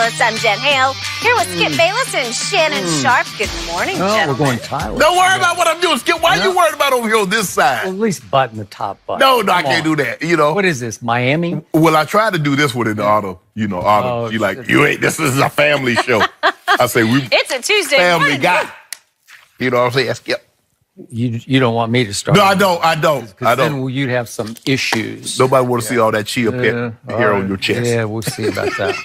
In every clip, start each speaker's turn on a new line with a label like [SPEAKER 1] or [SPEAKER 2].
[SPEAKER 1] Sports. I'm Jen Hale, here with Skip Bayless and Shannon Sharp. Good morning, gentlemen.
[SPEAKER 2] We're going Tyler.
[SPEAKER 3] Don't worry about what I'm doing, Skip. Why are you worried about over here on this side?
[SPEAKER 2] Well, at least button the top button.
[SPEAKER 3] No, I can't do that. You know.
[SPEAKER 2] What is this, Miami?
[SPEAKER 3] Well, I tried to do this one in the auto. You know, auto. You like, this is a family show. I say,
[SPEAKER 1] it's a Tuesday
[SPEAKER 3] family
[SPEAKER 1] morning.
[SPEAKER 3] guy. You know what I'm saying? Skip.
[SPEAKER 2] You don't want me to start?
[SPEAKER 3] No, I don't.
[SPEAKER 2] Then you'd have some issues.
[SPEAKER 3] Nobody want to see all that chia pet hair on your chest.
[SPEAKER 2] Yeah, we'll see about that.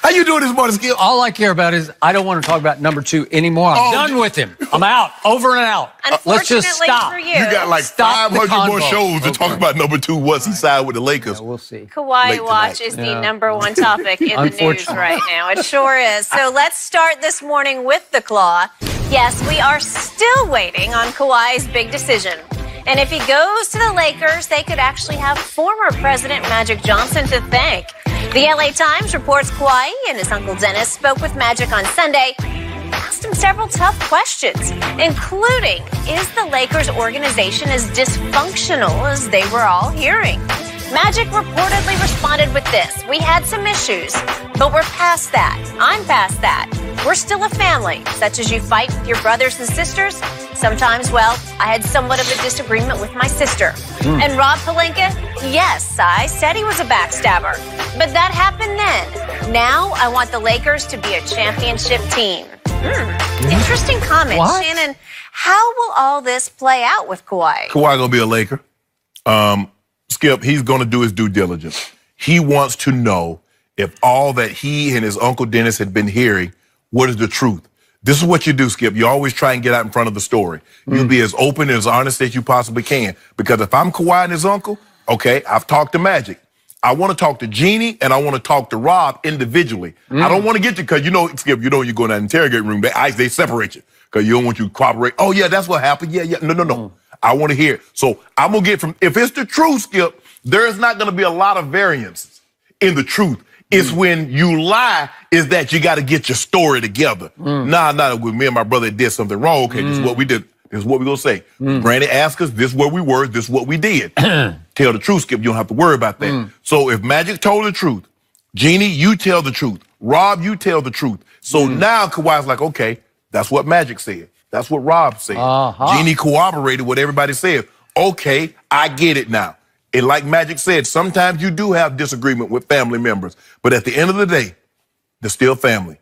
[SPEAKER 3] How you doing this morning, Skip?
[SPEAKER 2] All I care about is I don't want to talk about number 2 anymore. I'm done with him. I'm out. Over and out.
[SPEAKER 1] Let's
[SPEAKER 2] just stop.
[SPEAKER 1] For you
[SPEAKER 3] got like
[SPEAKER 2] Stop
[SPEAKER 3] 500 more shows to talk about number 2 once he signed with the Lakers.
[SPEAKER 2] Yeah, we'll see.
[SPEAKER 1] Kawhi watch is the number one topic in the news right now. It sure is. So let's start this morning with the Claw. Yes, we are still waiting on Kawhi's big decision. And if he goes to the Lakers, they could actually have former President Magic Johnson to thank. The LA Times reports Kawhi and his uncle Dennis spoke with Magic on Sunday, asked him several tough questions, including, is the Lakers organization as dysfunctional as they were all hearing? Magic reportedly responded with this: we had some issues, but we're past that. I'm past that. We're still a family, such as you fight with your brothers and sisters. Sometimes, well, I had somewhat of a disagreement with my sister. And Rob Pelinka, yes, I said he was a backstabber, but that happened then. Now I want the Lakers to be a championship team. Interesting comment.
[SPEAKER 2] What?
[SPEAKER 1] Shannon, how will all this play out with Kawhi?
[SPEAKER 3] Kawhi gonna be a Laker. Skip, he's gonna do his due diligence. He wants to know if all that he and his uncle Dennis had been hearing, what is the truth? This is what you do, Skip. You always try and get out in front of the story. You be as open and as honest as you possibly can. Because if I'm Kawhi and his uncle, okay, I've talked to Magic. I want to talk to Jeannie and I want to talk to Rob individually. I don't want to get you, because you know, Skip, you go in that interrogate room, they separate you because you don't want you to cooperate. Oh, yeah, that's what happened. Yeah. No. I want to hear it. So I'm going to get if it's the truth, Skip, there is not going to be a lot of variances in the truth. It's when you lie is that you got to get your story together. Nah, with me and my brother did something wrong. Okay, this is what we did. This is what we're going to say. Granny asked us, this is where we were, this is what we did. Tell the truth, Skip. You don't have to worry about that. So if Magic told the truth, Jeannie, you tell the truth. Rob, you tell the truth. So now Kawhi's like, okay, that's what Magic said. That's what Rob said. Jeannie corroborated what everybody said. Okay, I get it now. And like Magic said, sometimes you do have disagreement with family members. But at the end of the day, they're still family.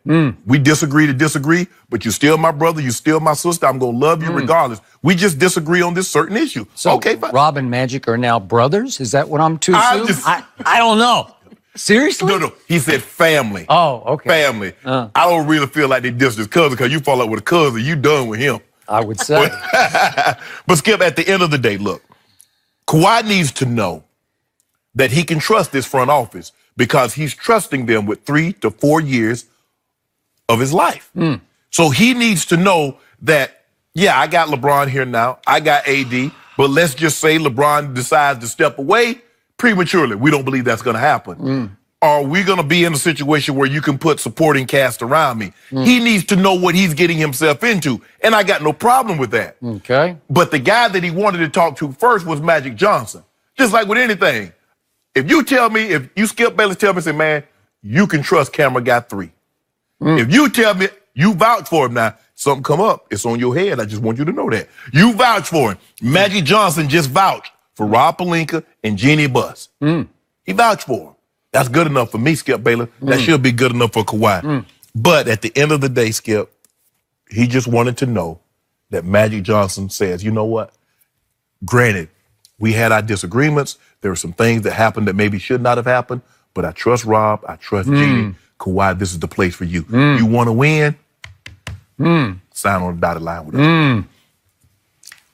[SPEAKER 3] We disagree to disagree, but you're still my brother, you're still my sister. I'm going to love you regardless. We just disagree on this certain issue.
[SPEAKER 2] So
[SPEAKER 3] okay, fine.
[SPEAKER 2] Rob and Magic are now brothers? Is that what I'm to assume? I don't know. Seriously?
[SPEAKER 3] No. He said family.
[SPEAKER 2] Oh, okay.
[SPEAKER 3] Family. I don't really feel like they dissed his cousin, because you fall out with a cousin, you done with him.
[SPEAKER 2] I would say.
[SPEAKER 3] But Skip, at the end of the day, look, Kawhi needs to know that he can trust this front office because he's trusting them with 3 to 4 years of his life. So he needs to know that, yeah, I got LeBron here now. I got AD. But let's just say LeBron decides to step away prematurely. We don't believe that's going to happen. Are we going to be in a situation where you can put supporting cast around me? He needs to know what he's getting himself into. And I got no problem with that.
[SPEAKER 2] Okay.
[SPEAKER 3] But the guy that he wanted to talk to first was Magic Johnson. Just like with anything. If you Skip Bayless tell me, say, man, you can trust camera guy 3. If you tell me, you vouch for him now, something come up, it's on your head. I just want you to know that. You vouch for him. Magic Johnson just vouched for Rob Pelinka and Jeannie Buss. He vouched for him. That's good enough for me, Skip Bayless. That should be good enough for Kawhi. But at the end of the day, Skip, he just wanted to know that Magic Johnson says, you know what? Granted, we had our disagreements. There were some things that happened that maybe should not have happened, but I trust Rob. I trust Jeannie. Kawhi, this is the place for you. You want to win? Sign on the dotted line with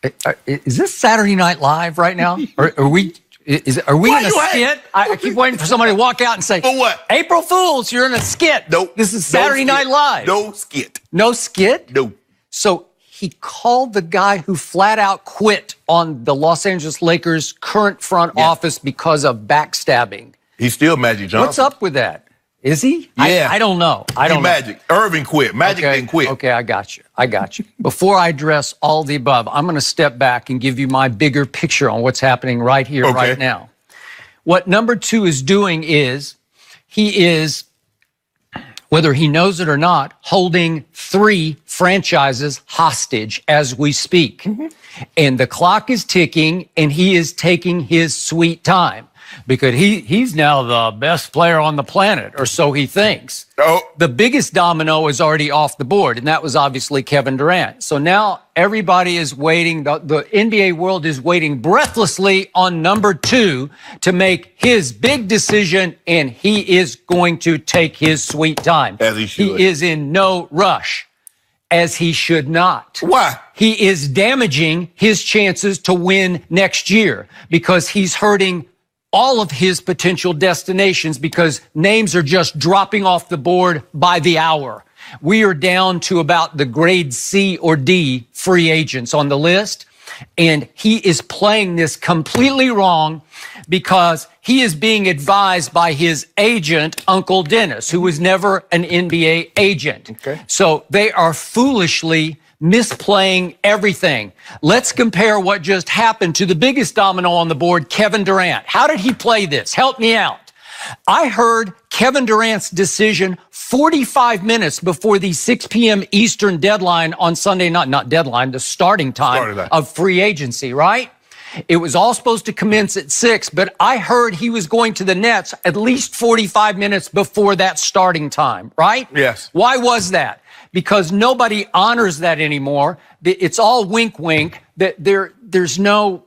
[SPEAKER 3] us.
[SPEAKER 2] Is this Saturday Night Live right now? Are we in a skit? I keep waiting for somebody to walk out and say,
[SPEAKER 3] for what?
[SPEAKER 2] April Fools, you're in a skit.
[SPEAKER 3] Nope.
[SPEAKER 2] This is Saturday Night Live.
[SPEAKER 3] No skit.
[SPEAKER 2] No skit?
[SPEAKER 3] No.
[SPEAKER 2] So he called the guy who flat out quit on the Los Angeles Lakers' current front office because of backstabbing.
[SPEAKER 3] He's still Magic Johnson.
[SPEAKER 2] What's up with that? Is he?
[SPEAKER 3] Yeah.
[SPEAKER 2] I don't know. I don't know.
[SPEAKER 3] Magic. Irving quit. Magic didn't quit.
[SPEAKER 2] Okay, I got you. Before I address all the above, I'm going to step back and give you my bigger picture on what's happening right here, right now. What number 2 is doing is he is whether he knows it or not, holding 3 franchises hostage as we speak. And the clock is ticking, and he is taking his sweet time because he's now the best player on the planet, or so he thinks. The biggest domino is already off the board, and that was obviously Kevin Durant. So now everybody is waiting. The NBA world is waiting breathlessly on number 2 to make his big decision, and he is going to take his sweet time.
[SPEAKER 3] As he should.
[SPEAKER 2] He is in no rush, as he should not.
[SPEAKER 3] Why?
[SPEAKER 2] He is damaging his chances to win next year because he's hurting all of his potential destinations because names are just dropping off the board by the hour. We are down to about the grade C or D free agents on the list, and he is playing this completely wrong because he is being advised by his agent, Uncle Dennis, who was never an NBA agent. So they are foolishly misplaying everything. Let's compare what just happened to the biggest domino on the board, Kevin Durant. How did he play this? Help me out. I heard Kevin Durant's decision 45 minutes before the 6 p.m. Eastern deadline on Sunday night, not deadline, the starting time of free agency, right? It was all supposed to commence at 6, but I heard he was going to the Nets at least 45 minutes before that starting time, right?
[SPEAKER 3] Yes.
[SPEAKER 2] Why was that? Because nobody honors that anymore. It's all wink, wink. That there's no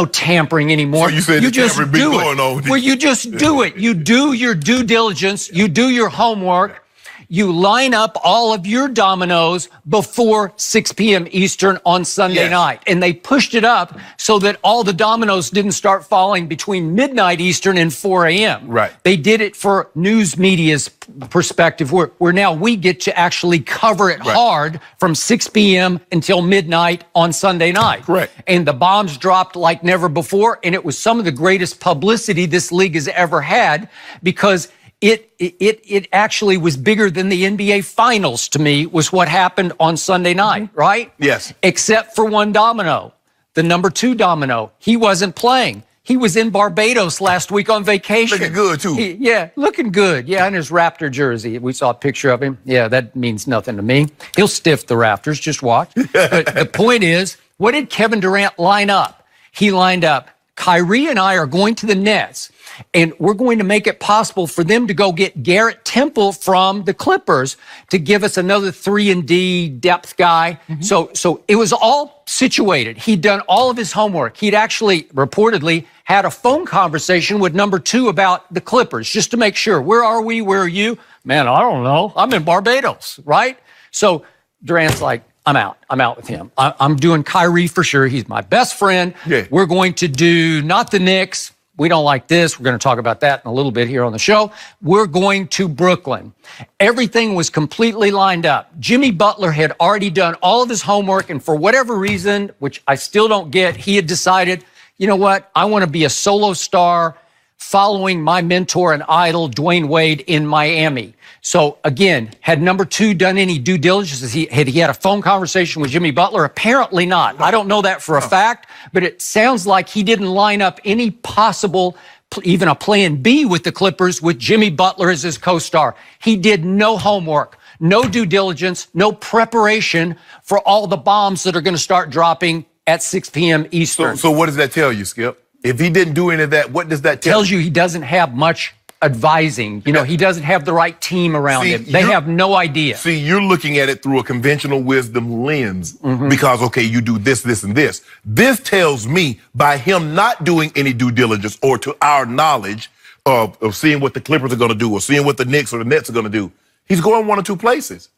[SPEAKER 2] tampering anymore.
[SPEAKER 3] So you said
[SPEAKER 2] you
[SPEAKER 3] the
[SPEAKER 2] just
[SPEAKER 3] tampering be
[SPEAKER 2] do
[SPEAKER 3] going on.
[SPEAKER 2] it. Well, you just do it. You do your due diligence. You do your homework. You line up all of your dominoes before 6 p.m. Eastern on Sunday night. And they pushed it up so that all the dominoes didn't start falling between midnight Eastern and 4 a.m.
[SPEAKER 3] Right.
[SPEAKER 2] They did it for news media's perspective, where now we get to actually cover it hard from 6 p.m. until midnight on Sunday night.
[SPEAKER 3] Correct.
[SPEAKER 2] And the bombs dropped like never before, and it was some of the greatest publicity this league has ever had because it actually was bigger than the NBA Finals to me, was what happened on Sunday night, right?
[SPEAKER 3] Yes.
[SPEAKER 2] Except for one domino, the number 2 domino. He wasn't playing. He was in Barbados last week on vacation.
[SPEAKER 3] Looking good, too.
[SPEAKER 2] Looking good. Yeah, in his Raptor jersey. We saw a picture of him. Yeah, that means nothing to me. He'll stiff the Raptors. Just watch. But the point is, what did Kevin Durant line up? He lined up, Kyrie and I are going to the Nets, and we're going to make it possible for them to go get Garrett Temple from the Clippers to give us another 3-and-D depth guy. So it was all situated. He'd done all of his homework. He'd actually reportedly had a phone conversation with number 2 about the Clippers just to make sure. Where are we? Where are you? Man, I don't know. I'm in Barbados, right? So Durant's like, I'm out. I'm out with him. I'm doing Kyrie for sure. He's my best friend.
[SPEAKER 3] Yeah.
[SPEAKER 2] We're going to do not the Knicks. We don't like this. We're going to talk about that in a little bit here on the show. We're going to Brooklyn. Everything was completely lined up. Jimmy Butler had already done all of his homework, and for whatever reason, which I still don't get, he had decided, you know what? I want to be a solo star following my mentor and idol, Dwayne Wade, in Miami. So again, had number 2 done any due diligence? Had he had a phone conversation with Jimmy Butler? Apparently not. I don't know that for a fact, but it sounds like he didn't line up any possible, even a plan B with the Clippers with Jimmy Butler as his co-star. He did no homework, no due diligence, no preparation for all the bombs that are going to start dropping at 6 p.m. Eastern.
[SPEAKER 3] So what does that tell you, Skip? If he didn't do any of that, what does that tell you?
[SPEAKER 2] Tells you he doesn't have much advising. You know, he doesn't have the right team around him. They have no idea.
[SPEAKER 3] See, you're looking at it through a conventional wisdom lens because, okay, you do this, this, and this. This tells me by him not doing any due diligence or to our knowledge of seeing what the Clippers are going to do or seeing what the Knicks or the Nets are going to do, he's going one of 2 places,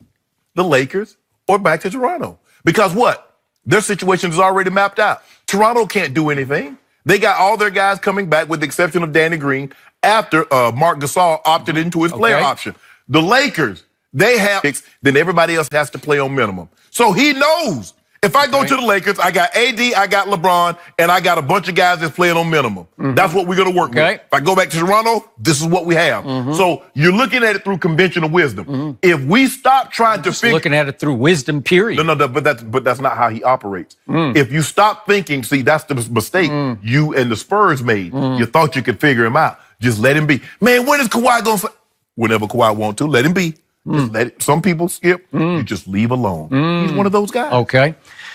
[SPEAKER 3] the Lakers or back to Toronto. Because what? Their situation is already mapped out. Toronto can't do anything. They got all their guys coming back with the exception of Danny Green after Marc Gasol opted into his player option. The Lakers, they have picks, then everybody else has to play on minimum. So he knows if I go to the Lakers, I got AD, I got LeBron, and I got a bunch of guys that's playing on minimum. That's what we're going to work with. If I go back to Toronto, this is what we have. So you're looking at it through conventional wisdom. If we stop trying to figure...
[SPEAKER 2] looking at it through wisdom, period.
[SPEAKER 3] No, but that's not how he operates. If you stop thinking, see, that's the mistake you and the Spurs made. You thought you could figure him out. Just let him be. Man, when is Kawhi going to... whenever Kawhi want to. Let him be. Just let it. Some people, Skip, you just leave alone. He's one of those guys.
[SPEAKER 2] Okay.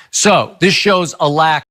[SPEAKER 2] So this shows a lack